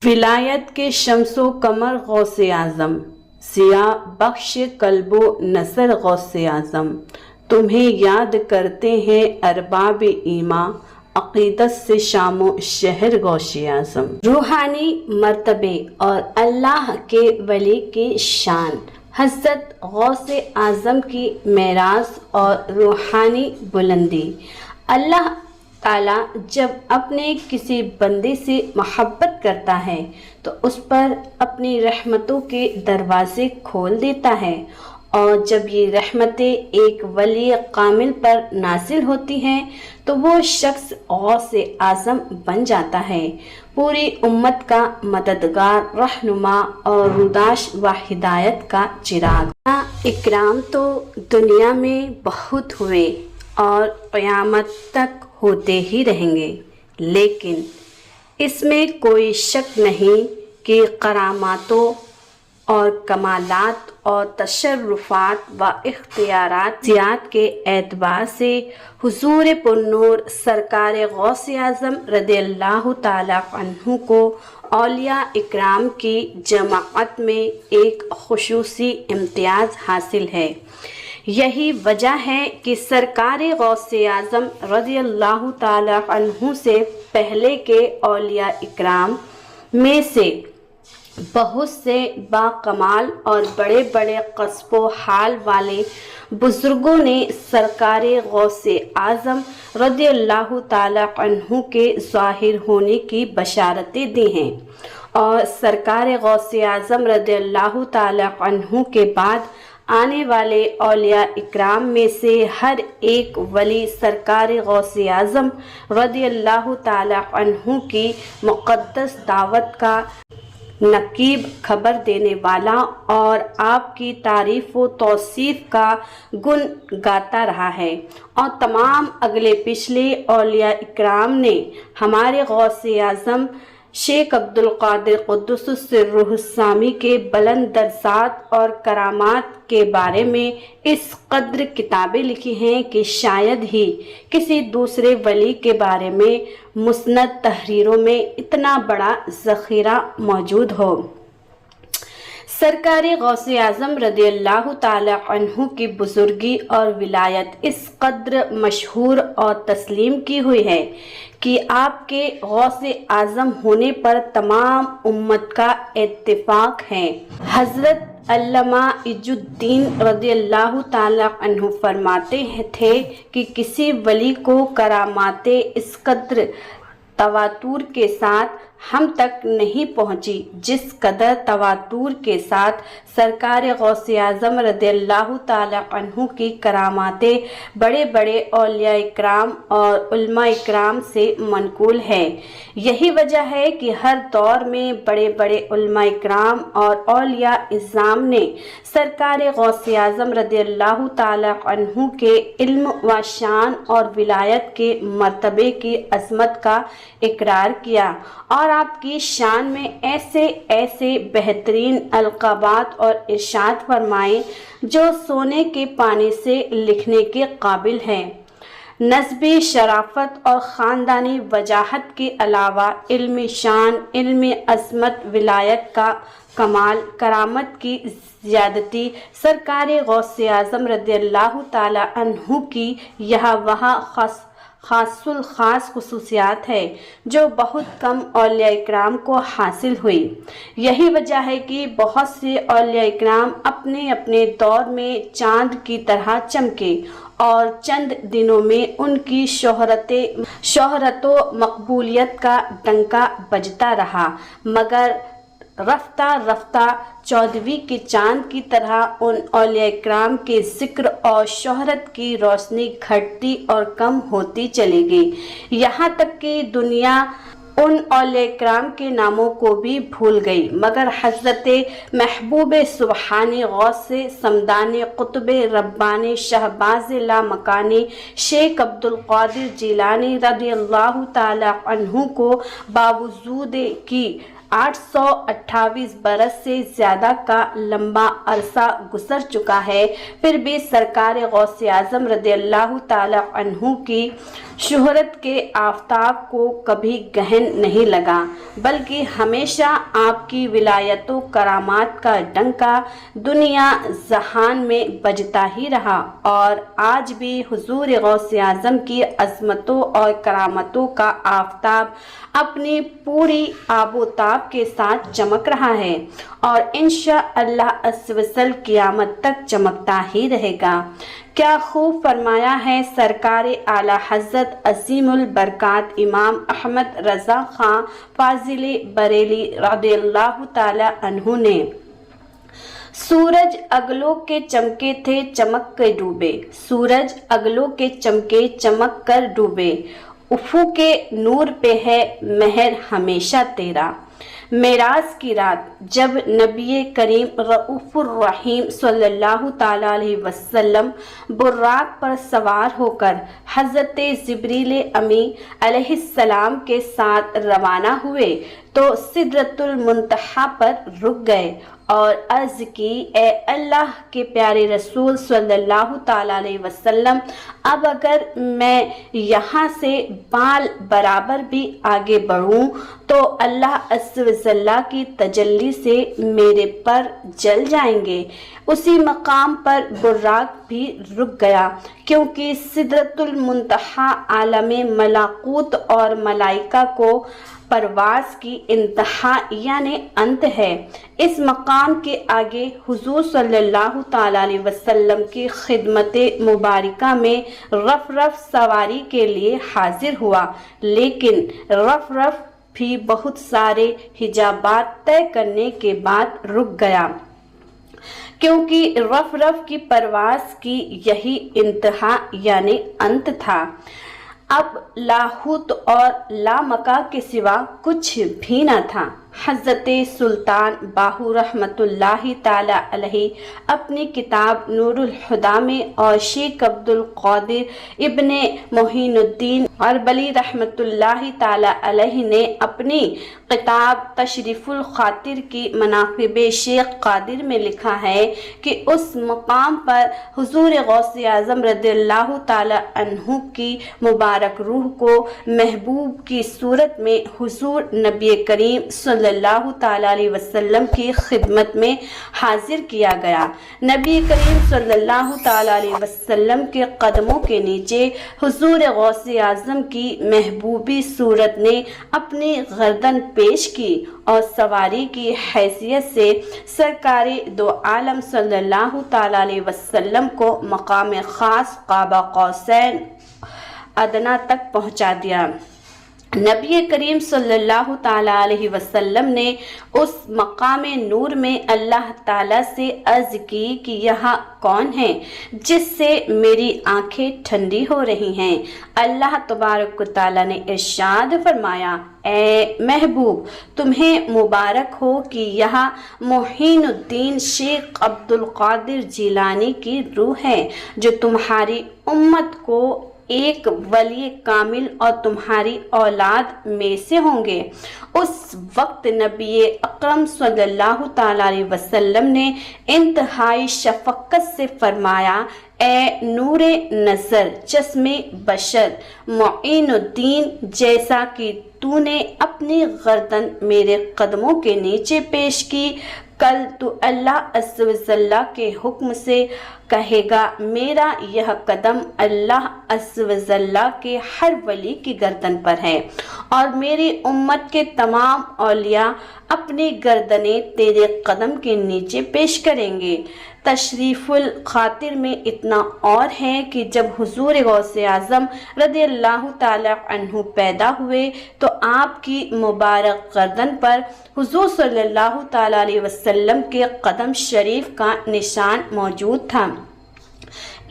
विलायत के शम्सो कमर गौसे आज़म, सिया बख्श कल्बो नसर गौसे आज़म, तुम्हें याद करते हैं अरबाब ईमा, अकीदत से शामो शहर गौसे आज़म। रूहानी मर्तबे और अल्लाह के वली की शान, हज़रत गौसे आज़म की मेराज और रूहानी बुलंदी। अल्लाह ताला जब अपने किसी बंदे से मोहब्बत करता है तो उस पर अपनी रहमतों के दरवाजे खोल देता है, और जब ये रहमतें एक वली कामिल पर नासिल होती हैं तो वो शख्स गौसे आज़म बन जाता है, पूरी उम्मत का मददगार, रहनुमा और रुदाश व हिदायत का चिराग। इकराम तो दुनिया में बहुत हुए और क़यामत तक होते ही रहेंगे, लेकिन इसमें कोई शक नहीं कि करामातों और कमालात और तशर्रुफ़ात व इख्तियारात के एतबार से हुजूर पुन्नूर सरकार गौसे आज़म रज़ियल्लाहु ताला अन्हु को औलिया इकराम की जमाअत में एक खुसूसी इम्तियाज़ हासिल है। यही वजह है कि सरकार गौसे आज़म रज़ियल्लाहु ताला अन्हु से पहले के औलिया इकराम में से बहुत से बाकमाल और बड़े बड़े कस्बो हाल वाले बुज़ुर्गों ने सरकार गौसे आज़म रज़ियल्लाहु ताला अन्हु के ज़ाहिर होने की बशारतें दी हैं, और सरकार गौसे आज़म रज़ियल्लाहु ताला अन्हु के बाद आने वाले औलिया इकराम में से हर एक वली सरकार गौसे आज़म रज़ियल्लाहु ताला अन्हु की मुक़द्दस दावत का नकीब खबर देने वाला और आपकी तारीफ़ व तौसीफ़ का गुण गाता रहा है। और तमाम अगले पिछले औलिया इकराम ने हमारे गौसे आज़म शेख अब्दुल क़ादिर क़ुद्दुस सिर्रुहुस्सामी के बुलंद दर्जात और करामात के बारे में इस कद्र किताबें लिखी हैं कि शायद ही किसी दूसरे वली के बारे में मुस्नद तहरीरों में इतना बड़ा ज़ख़ीरा मौजूद हो। सरकार गौसे आज़म रज़ियल्लाहु ताला अन्हु की बुज़ुर्गी और विलायत इस कद्र मशहूर और तस्लीम की हुई है कि आपके गौसे आज़म होने पर तमाम उम्मत का इत्तिफाक है। हज़रत अल्लामा इजुद्दीन रज़ियल्लाहु ताला अन्हु फरमाते थे कि किसी वली को करामाते इस कद्र तवातुर के साथ हम तक नहीं पहुँची जिस कदर तवातुर के साथ सरकार गौसे आज़म रज़ियल्लाहु ताला अन्हु की करामातें बड़े बड़े औलिया इकराम और उलमा इकराम से मनकूल है। यही वजह है कि हर दौर में बड़े बड़े उलमा इकराम और औलिया इज़्ज़ाम ने सरकार गौसे आज़म रज़ियल्लाहु ताला अन्हु के इल्म व शान और विलायत के मर्तबे की अज़मत का इकरार किया, और आपकी शान में ऐसे ऐसे बेहतरीन अलक़ाबात और इरशाद फरमाए जो सोने के पानी से लिखने के काबिल हैं। नस्बी शराफत और ख़ानदानी वजाहत के अलावा इल्मी शान, इल्मी अज़मत, विलायत का कमाल, करामत की ज़्यादती सरकार गौसे आज़म रज़ियल्लाहु ताला अन्हु की यहाँ वहाँ खासुल खास खुसूसियात है जो बहुत कम औलिया इकराम को हासिल हुई। यही वजह है कि बहुत से औलिया इकराम अपने अपने दौर में चाँद की तरह चमके और चंद दिनों में उनकी शोहरत मकबूलियत का डंका बजता रहा, मगर रफ्ता रफ्ता चौदहवीं के चाँद की तरह उन औलिया इकराम के ज़िक्र और शोहरत की रोशनी घटती और कम होती चली गई, यहाँ तक कि दुनिया उन औलिया इकराम के नामों को भी भूल गई। मगर हज़रत महबूब सुबहानी गौसे समदानी कुतुब रब्बानी शहबाज लामकानी शेख अब्दुल क़ादिर जिलानी रज़ियल्लाहु ताला अन्हु को बावजूद की 828 बरस से ज़्यादा का लंबा अरसा गुजर चुका है, फिर भी सरकार गौसे आज़म रज़ियल्लाहु ताला अन्हु की शोहरत के आफताब को कभी गहन नहीं लगा, बल्कि हमेशा आपकी विलायतों करामात का डंका दुनिया जहान में बजता ही रहा और आज भी हुजूर गौसे आज़म की अज़मतों और करामतों का आफताब अपनी पूरी आबोताब के साथ चमक रहा है और इंशाअल्लाह अज़्ज़ व जल क़यामत तक चमकता ही रहेगा। क्या खूब फरमाया है सरकार आला हज़रत अज़ीमुल बरकात इमाम अहमद रज़ा खां फाजिल बरेली रज़ियल्लाहु ताला अन्हु ने। सूरज अगलों के चमके थे चमक कर डूबे, सूरज अगलों के चमके चमक कर डूबे, उफ़ू के नूर पे है मेहर हमेशा तेरा। मेराज की रात जब नबी करीम रऊफ़ुर रहीम सल्लल्लाहु ताला अलैहि वसल्लम बुर्राक पर सवार होकर हज़रत जिब्रील अमी अलैहिस्सलाम के साथ रवाना हुए तो सिदरतुल मुंतहा पर रुक गए और अर्ज़ की, ए अल्लाह के प्यारे रसूल सल्लल्लाहु ताला अलैहि वसल्लम, अब अगर मैं यहाँ से बाल बराबर भी आगे बढ़ूँ तो अल्लाह अज़्ज़ व जल्ला की तजल्ली से मेरे पर जल जाएंगे। उसी मकाम पर बुर्राक भी रुक गया क्योंकि सिदरतुल मुंतहा आलमे मलाकूत और मलाइका को परवास की इंतहा यानी अंत है। इस मकाम के आगे हुजूर सल्लल्लाहु ताला अलैहि वसल्लम की खिदमत मुबारका में रफ रफ सवारी के लिए हाजिर हुआ, लेकिन रफ रफ भी बहुत सारे हिजाबात तय करने के बाद रुक गया क्योंकि रफ रफ की परवास की यही इंतहा यानी अंत था। अब लाहूत और लामका के सिवा कुछ भी न था। हज़रत सुल्तान बाहू रहमतुल्लाहि ताला अलैहि अपनी किताब नूरुल हुदा में और शेख अब्दुल कादिर इब्ने मोहिनुद्दीन अरबली रहमतुल्लाहि ताला अलैहि ने अपनी किताब तशरीफुल खातिर की मनाक़िब शेख कादिर में लिखा है कि उस मकाम पर हुजूर गौसे आज़म रज़ियल्लाहु ताला अन्हु की मुबारक रूह को महबूब की सूरत में हुजूर नबी करीम सल्लल्लाहु ताला अलैहि वसल्लम की खिदमत में हाजिर किया गया। नबी करीम सल्लल्लाहु ताला अलैहि वसल्लम के कदमों के नीचे हुजूर गौसे आज़म की महबूबी सूरत ने अपनी गर्दन पेश की और सवारी की हैसियत से सरकारे दो आलम सल्लल्लाहु ताला अलैहि वसल्लम को मकाम ख़ास क़ाबा क़ौसैन अदना तक पहुँचा दिया। नबी करीम सल्लल्लाहु ताला अलैहि वसल्लम ने उस मकाम नूर में अल्लाह ताला से अर्ज़ की कि यहाँ कौन है जिससे मेरी आंखें ठंडी हो रही हैं। अल्लाह तबारक ताला ने इरशाद फरमाया, ए महबूब, तुम्हें मुबारक हो कि यहाँ मोहिनुद्दीन शेख अब्दुल कादिर जिलानी की रूह है जो तुम्हारी उम्मत को एक वली कामिल और तुम्हारी औलाद में से होंगे। उस वक्त नबी अकरम सल्लल्लाहु ताला अलैहि वसल्लम ने इंतहाई शफ़क़त से फरमाया, ए नूरे नज़र चश्मे बशर मोइनुद्दीन, जैसा कि तूने अपनी गर्दन मेरे कदमों के नीचे पेश की, कल तो अल्लाह अज़्ज़ व जल्ला के हुक्म से कहेगा, मेरा यह कदम अल्लाह अज़्ज़ व जल्ला के हर वली की गर्दन पर है और मेरी उम्मत के तमाम औलिया अपनी गर्दनें तेरे कदम के नीचे पेश करेंगे। तशरीफ़ुल खातिर में इतना और है कि जब हुजूर गौसे आज़म रज़ियल्लाहु ताला अन्हु पैदा हुए तो आपकी मुबारक गर्दन पर हुजूर सल्लल्लाहु ताला अलैहि वसल्लम के कदम शरीफ का निशान मौजूद था।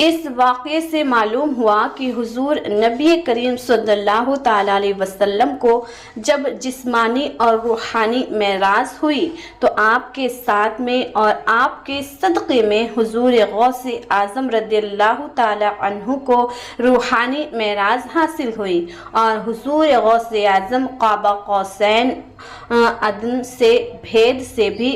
اس واقعے سے معلوم ہوا کہ حضور نبی کریم صلی اللہ تعالی علیہ وسلم کو جب جسمانی اور روحانی معراج ہوئی تو آپ کے ساتھ میں اور آپ کے صدقے میں حضور غوث اعظم رضی اللہ تعالی عنہ کو روحانی معراج حاصل ہوئی، اور حضور غوث اعظم قاب قوسین ادنی سے بھید سے بھی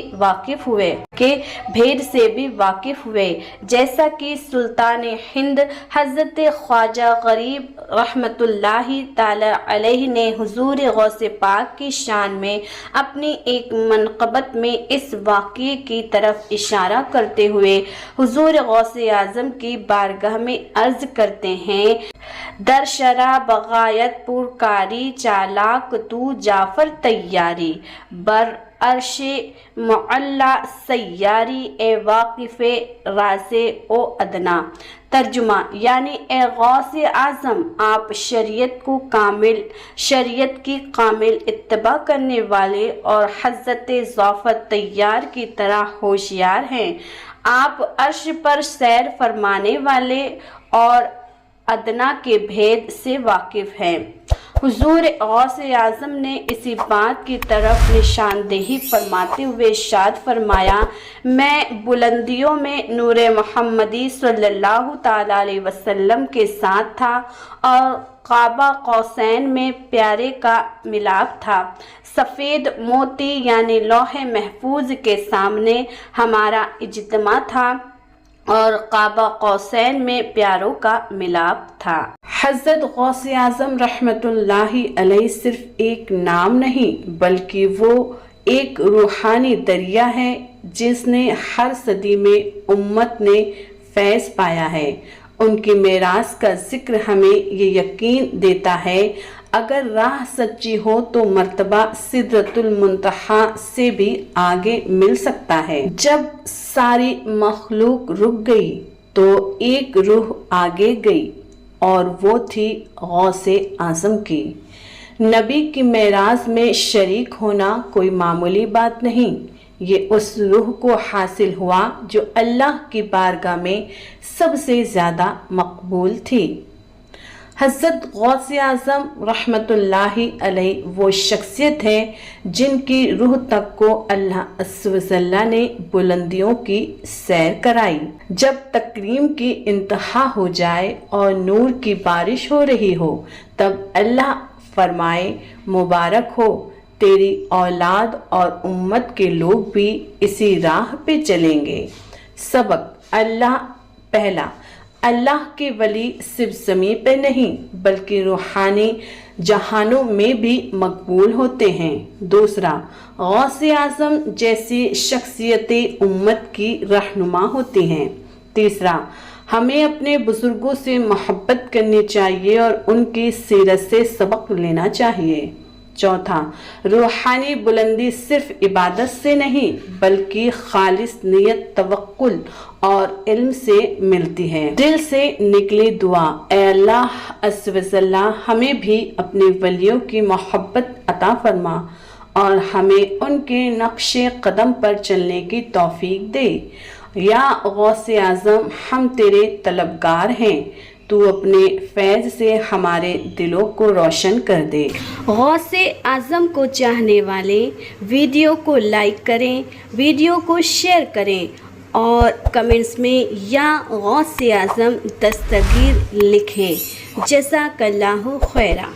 واقف ہوئے جیسا کہ سلطان ہند حضرت خواجہ غریب رحمت اللہ تعالی علیہ نے حضور غوث پاک کی شان میں اپنی ایک منقبت میں اس واقعے کی طرف اشارہ کرتے ہوئے حضور غوث اعظم کی بارگاہ میں عرض کرتے ہیں: در شرح بغایت پرکاری چالاک تو جعفر تیاری، بر عرش معلا سیاری اے واقف راز او ادنا۔ ترجمہ یعنی اے غوث اعظم، آپ شریعت کی کامل اتباع کرنے والے اور حضرت جعفر تیار کی طرح ہوشیار ہیں۔ آپ عرش پر سیر فرمانے والے اور ادنا کے بھید سے واقف ہیں۔ حضور غوث اعظم نے اسی بات کی طرف نشاندہی فرماتے ہوئے ارشاد فرمایا: میں بلندیوں میں نور محمدی صلی اللہ تعالی علیہ وسلم کے ساتھ تھا اور قاب قوسین میں پیارے کا ملاپ تھا۔ سفید موتی یعنی لوح محفوظ کے سامنے ہمارا اجتماع تھا اور قاب قوسین میں پیاروں کا ملاپ تھا۔ حضرت غوث اعظم رحمت اللہ علیہ صرف ایک نام نہیں بلکہ وہ ایک روحانی دریا ہے جس نے ہر صدی میں امت نے فیض پایا ہے۔ ان کی معراج کا ذکر ہمیں یہ یقین دیتا ہے اگر راہ سچی ہو تو مرتبہ سدرۃ المنتہا سے بھی آگے مل سکتا ہے۔ جب ساری مخلوق رک گئی تو ایک روح آگے گئی اور وہ تھی غوث اعظم کی۔ نبی کی معراج میں شریک ہونا کوئی معمولی بات نہیں، یہ اس روح کو حاصل ہوا جو اللہ کی بارگاہ میں سب سے زیادہ مقبول تھی۔ حضرت غوث اعظم رحمت اللہ علیہ وہ شخصیت ہے جن کی روح تک کو اللہ عز و جل نے بلندیوں کی سیر کرائی۔ جب تکریم کی انتہا ہو جائے اور نور کی بارش ہو رہی ہو تب اللہ فرمائے: مبارک ہو، تیری اولاد اور امت کے لوگ بھی اسی راہ پہ چلیں گے۔ سبق: پہلا، اللہ کے ولی صرف زمین پہ نہیں بلکہ روحانی جہانوں میں بھی مقبول ہوتے ہیں۔ دوسرا، غوث اعظم جیسی شخصیتیں امت کی رہنما ہوتی ہیں۔ تیسرا، ہمیں اپنے بزرگوں سے محبت کرنی چاہیے اور ان کی سیرت سے سبق لینا چاہیے۔ چوتھا، روحانی بلندی صرف عبادت سے نہیں بلکہ خالص نیت، توکل اور علم سے ملتی ہے۔ دل سے نکلی دعا: اے اللہ عز و جل، ہمیں بھی اپنے ولیوں کی محبت عطا فرما اور ہمیں ان کے نقش قدم پر چلنے کی توفیق دے۔ یا غوث اعظم، ہم تیرے طلبگار ہیں، تو اپنے فیض سے ہمارے دلوں کو روشن کر دے۔ غوث اعظم کو چاہنے والے ویڈیو کو لائک کریں، ویڈیو کو شیئر کریں اور کمنٹس میں یا غوث اعظم دستگیر لکھیں۔ جزاک اللہ خیرہ۔